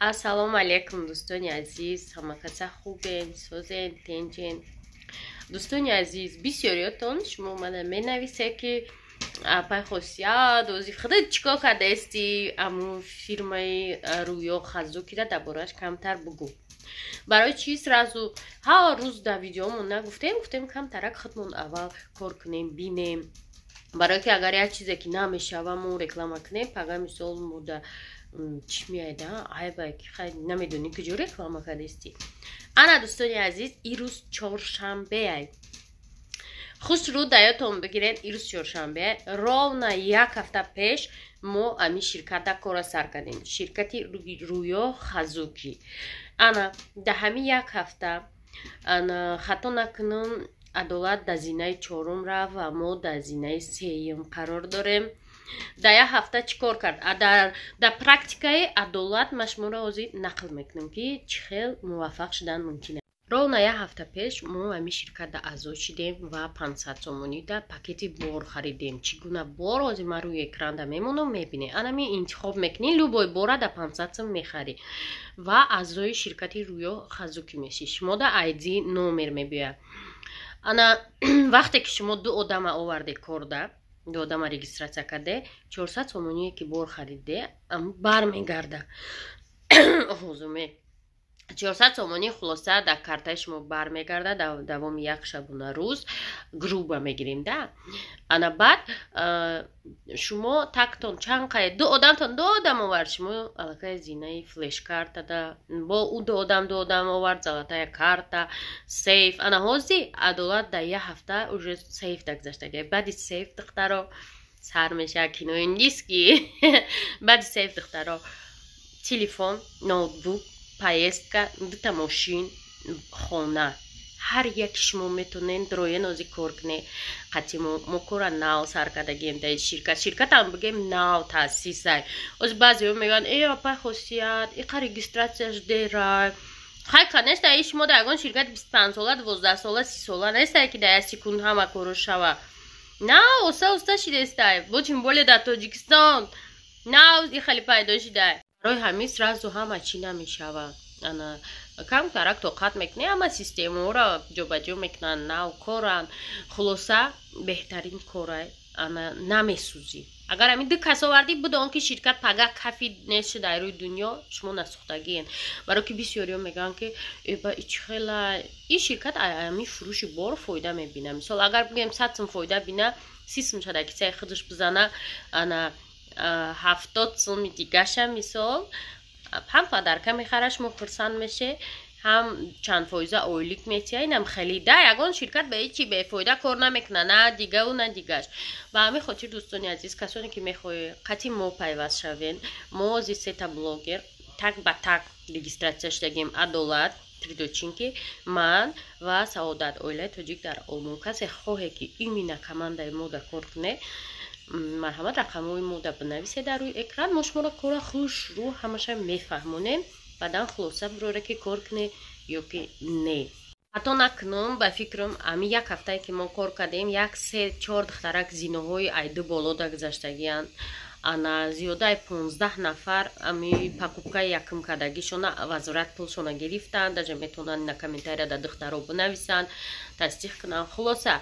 Assalomu alaykum do'stoni aziz, hammakasa хубен, созен, тенҷен. Дӯстони азиз, бисёриётон шумо мана менависе ки пай хосият ози худат чикор кардаисти аму фирмаи Рӯё Хазукира дар борааш камтар бугӯ. Барои чӣ сразу ҳар рӯз дар видеомон нагуфтем камтарак худмон аввал кор кунем, бинем. Барои ки агар як чизе ки намешава мо реклама кунем, пага мисол мо да چی میایده عیبه که خیلی نمیدونی کجا رکلام کردیستی. انا دوستانی عزیز ایروز چهارشنبه ای خوش رو دایتون بگیرین. ایروز چهارشنبه راونا یک هفته پیش ما امی شرکت کار سر کردیم، شرکتی رویا خازوکی. انا ده همین یک هفته انا خطا نکنم عدالت در زینه چهارم را و ما در زینه سوم قرار داریم. در یک هفته چیکار کرد؟ در پرکتیکای عدالت مشموره ازی نقل میکنم که چخیل موفق شدن ممکنه. راونا یک هفته پیش ما امی شرکت در اعضا شدیم و 500 سومونی در پاکتی بار خریدیم. چگونه بار ازی ما روی اکران در میمونم میبینه. انا می انتخاب میکنی لوبای بار در 500 سوم میخری و اعضای شرکتی رویا خازوکی میشی. شما در آیدی نومر میبینه. انا وقتی که شما دو آدم آورده کرده، دو آدم رجیستراسیون کرده، 400 سومونی که بار خریده ام برمیگرده. حضومه 400 سومونی خلاصه در کارت شما برمیگرده. دوام یک شبانه روز گروه میگیریم ده. انا بعد شما تکتون چند قای دو آدم آورد، شما علاقه زینه فلش کارت ده با او دو آدم آورد زلطه کارت سیف. انا هازی عدالت در یه هفته اوج سیف دگذشته. بعد سیف دخترا سر میشه کینو نیست که بعد سیف دخترا تلفن، نوتبوک، поездка, دوتا ماشین، خانه، هر یک شما میتونین دروی نازی کار کنه. قطعی ما کورا ناو سر کردگیم در شرکت هم بگیم ناو تاسیس های. از بعضی هم میگن ای اپا خاصیت ایقا رجیستراسیونش دیره خیلی کنست ای شما در اگان شرکت 25 ساله 12 ساله 30 ساله نیست که در سکون همه کارو شوه. نه اوستا شده است با چنبول در تاجیکستان نه ای خیلی پیدا شده. برای همین سرازو همه چی نمیشوه. انا کم ترک طاقت میکنه اما سیستم ها را جابجا میکنن، نو کارن. خلاصه بهترین کاره انا نمیسوزی. اگر همین دو کس آوردی بدون که شرکت پگه کافی نشه در روی دنیا شما نسختگین. برای که بسیاری میگن که با خیلی این شرکت همین فروش بار فایده میبینه. مثلا اگر بگیم 100 سوم فایده بینه 30 سوم شده که سعی خودش بزنه انا 70 سوم دیگه شم مثال هم پدرکه میخرش مخرسان میشه هم چند فایده اولیک میتیه. اینم خیلی ده یگان شرکت به هیچی به فایده کار نمیکنه، نه دیگه و نه دیگهش. و همین خاطر دوستانی عزیز کسانی که میخوای قطعی ما پیوست شوین، ما از سیتا بلوگر تک به تک رجیستراسیون شدگیم عدالت تریدوچینکی من و سعادت اویله توجیک در آلمان. کسی خواهی که ایمینه کمانده ما در کار کنه مرحمت رقموی موده بنویسه در روی اکران. ما شما را کار خوش رو همشه میفهمونیم بعدا خلاصه بروره که کار کنه یا که نه. حتی نکنم به فکرم امی یک هفته که ما کار کردیم یک 3-4 دخترک زینه های ایدو بالا در گذشتگیان. انا زیاده 15 نفر امی پاکوبکای یکم کردگیشون وزارت پولشون گرفتن. در میتونن این کامنتاری در دخترها بنویسن تصدیق کنن. خلاصه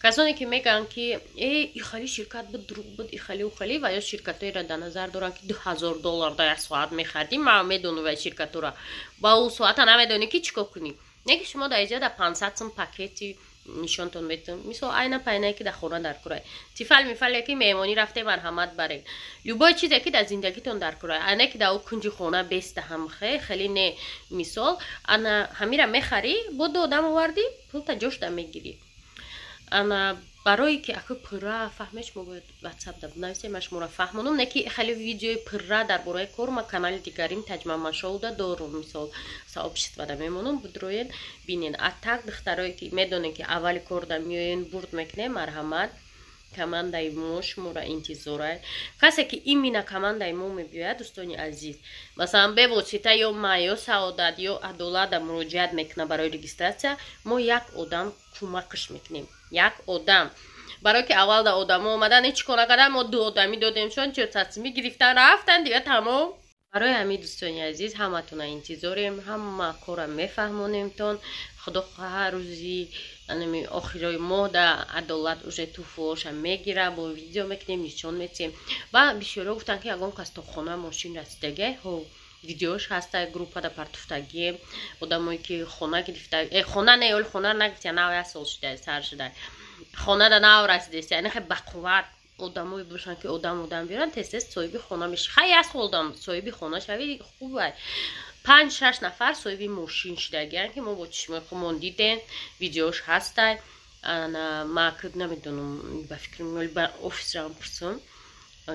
کسانی که میگن که ای خیلی شرکت بود دروغ بود ای خیلی و یا شرکت های را در نظر دارن که $2000 در یک ساعت میخردیم. ما میدونم و شرکت را با اون ساعت نمیدونی که چیکار کنی. نه که شما در اینجا در 500 سوم پاکتی نشانتون میتون مثلا اینا پایینه که در خونه در کرای تیفال میفعله که میمونی رفته مرحمت برای لوبای چیزی که در زندگیتون در کرای اینا که در اون کنج خونه بیست هم خیلی نه. مثال انا همیرا میخری با دو آدم آوردی پول تا جوش در میگیری. انا برای که اکو پره فهمش ما باید واتساپ در بنویسیم مش مرا فهمونم. نه که خیلی ویدیوی پره در برای کار ما کانال دیگریم تجمع مشاهده دارم. مثال صاحب شد و میمونم بدروین بینین اتاق دخترایی که میدونن که اول کار در میاین برد میکنه مرحمت کماندای موش مرا انتظاره. کسی که این مینا کماندای مو میبیاید دوستانی عزیز مثلا به واسطه یا ما یا سعادت یا عدالت مراجعت میکنه برای رجیستراسیون ما یک آدم کمکش میکنیم. یک آدم برای که اول در آدم اومدن هیچ کنه کردن ما دو آدمی دادیمشون 400 سومی گرفتن رفتن دیگه تمام. برای همین دوستان عزیز همتون انتظاریم، همه کار میفهمونیمتون. خدا هر روزی یعنی آخرای ماه در عدالت уже تو فوش میگیره، با ویدیو میکنیم نشون میدیم. و بسیارا گفتن که اگه کس تو خانه ماشین رسیدگی ها ویدیوش هسته، گروپ در پرتفتگی آدمایی که خانه گرفته، خانه نه اول خانه نگرفته، نه اصل شده سر شده خانه در نه رسیده، یعنی خیلی بقوت آدمایی باشن که آدم بیارن تست صاحب خانه میشه. خیلی از آدم صاحب خانه شوی خوبه. 5-6 نفر صاحب ماشین شدگن که ما با چشم خودمون دیدن، ویدیوش هسته. انا ما که نمیدونم با فکر میل با آفیس رام پرسم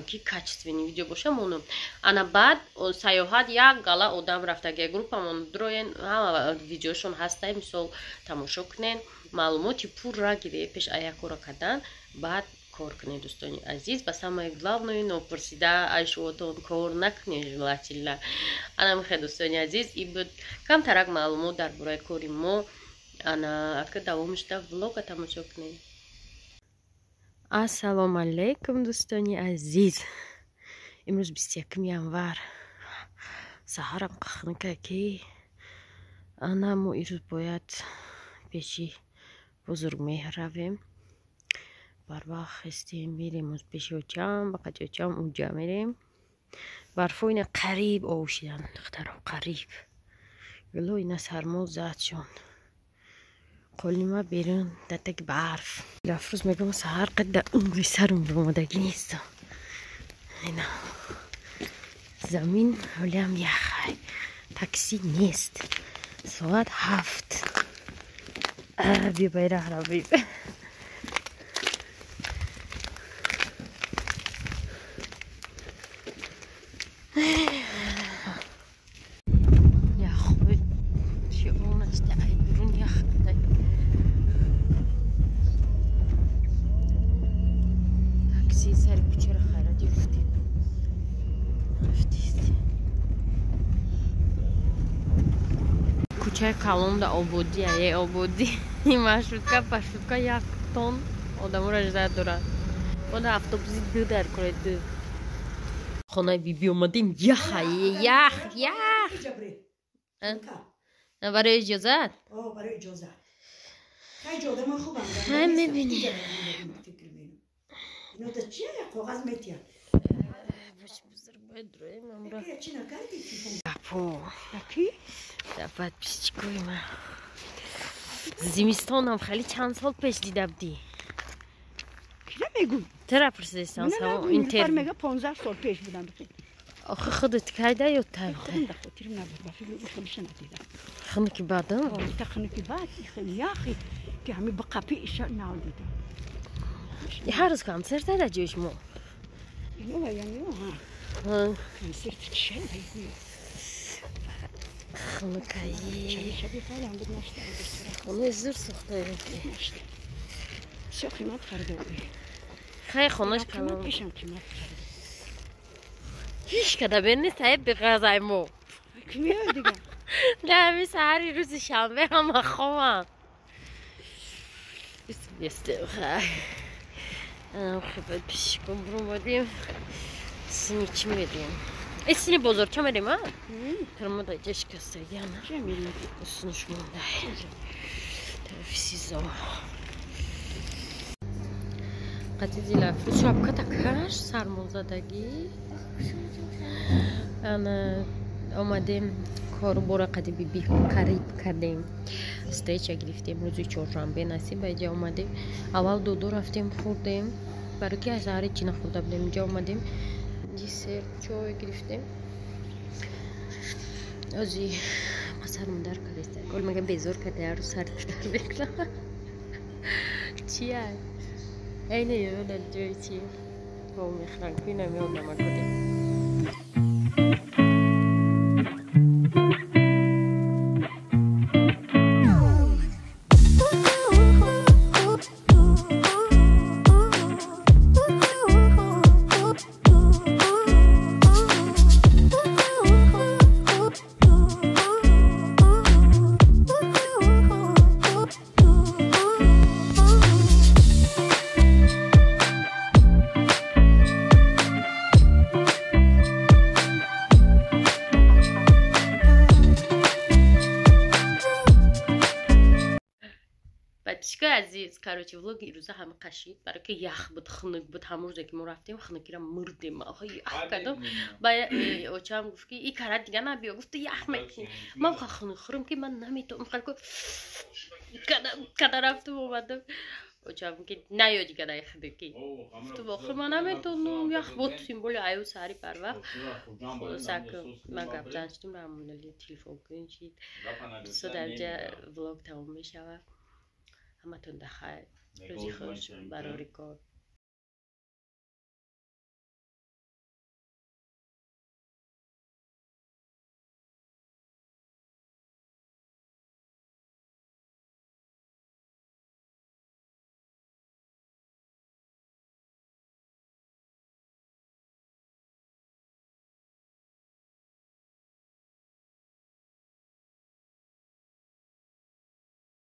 که کачественный ویدیو باشه مونم. انا بعد سیاحت یک گالا آدم رفته که گروپمون دروین همه ویدیوشون هسته، مثال تماشا کنین معلوماتی پور را گیره پیش ایا کارا کردن بعد کار کنید دوستان عزیز. با самое главное نپرسیده اشواتون کار نکنید желательно. انا میخوام دوستان عزیز این بود کم ترک معلومات درباره کاری ما. انا اگه دوامش در ولاگ تماشا کنید. السلام علیکم دوستان عزیز. امروز 21 январ سحرم قخنکه که انا ما امروز باید پیشی بزرگ مهر رویم. بر وقت هستیم میریم از پیش اوچم با قجوچم اونجا میریم. برفوین قریب آوشیدن دخترم قریب ولو اینا سرما زد شون قلیمه بیرون دتک برف لفروز میگم سهر قد عمری سرم برمودگی نیست. اینا زمین حالی هم یخه تاکسی نیست ساعت 7 بیا بیره را بیا کوچه کلان در آبادی یه آبادی مشروطه پشروطه 1 تن آدمو را زد دارد. بعد اتوبوسی 2 در کره 2 خانه بی اومدیم یخ نه برای اجازت برای اجازت اجازه من خوبم هم میبینی اینو تا چیه کاغذ میتیم باش بزرگ باید روی من که چی نکردی اپو کی دفت پیشگوی من زمستانم خیلی چند سال پیش دیده بودی. کجا میگوی؟ ترا پرسیدستان سوا اینتر میگه 15 سال پیش بودم بخیر. آخه خودت کایده یا تایده؟ خودم خاطرم نبود بخیر خودش ندیدم. خنکی بعدم؟ خنکی بعد خیلی یاخی که همین با قپیش ندیدم. هر روز کنسرت داره جوش مو. اینو یعنی ها. کنسرت چه میگی؟ خنکی. شبیه فعلا بود نشده. خونه زور سخته. چه قیمت خریده؟ خیلی خونش کلام. پیشم قیمت خرید. هیچ کده بینی صاحب به غذای مو. کی میاد دیگه؟ نه می سحری روز شنبه هم خوام. بیسته خیلی. خیلی پیش کن برو بودیم. سینی چی میدیم؟ ای سینی بزرگ چه میدیم ها؟ ترمو دا جش کسته گیانه. چه میدیم؟ سینش مونده. تلفیزی زا. قطعی لفظ شب کتکش سرمازدگی. انا آمدیم کارو برای قدیمی بی قریب کردیم. استریچ گرفتیم روزی چهارشنبه نصیب اینجا آمدیم. اول دو رفتیم خوردیم. برای که از هر چی نخورده بودیم اینجا آمدیم. سر چای گرفتیم. ازی سرم در کردیست. کل میگم بیزور کرده رو سر در بکنم. چیه؟ اینه یه در جای چیه؟ با میخرن که نمیاد نمک کردیم. عزیز کاروچی ولوگ این روزا همه قشید برای که یخ بود خنک بود همون روزی که ما رفتیم خنکی را مردیم آخه یخ کردم با اوچه هم گفت که این کارا دیگه نبیا گفت یخ میکنی ما بخواه خنک خورم که من نمیتونم خلکو کده رفتم اومدم اوچه هم که نه یا دیگه نه یخ بکی گفت باخر من نمیتونم یخ بود سیمبول ایو ساری پر وقت خلاصه من گپ زنشتیم را همون تلفن کنید دوستا در اینجا ولوگ تموم میشود همتون بخیر روزی خوش برای کار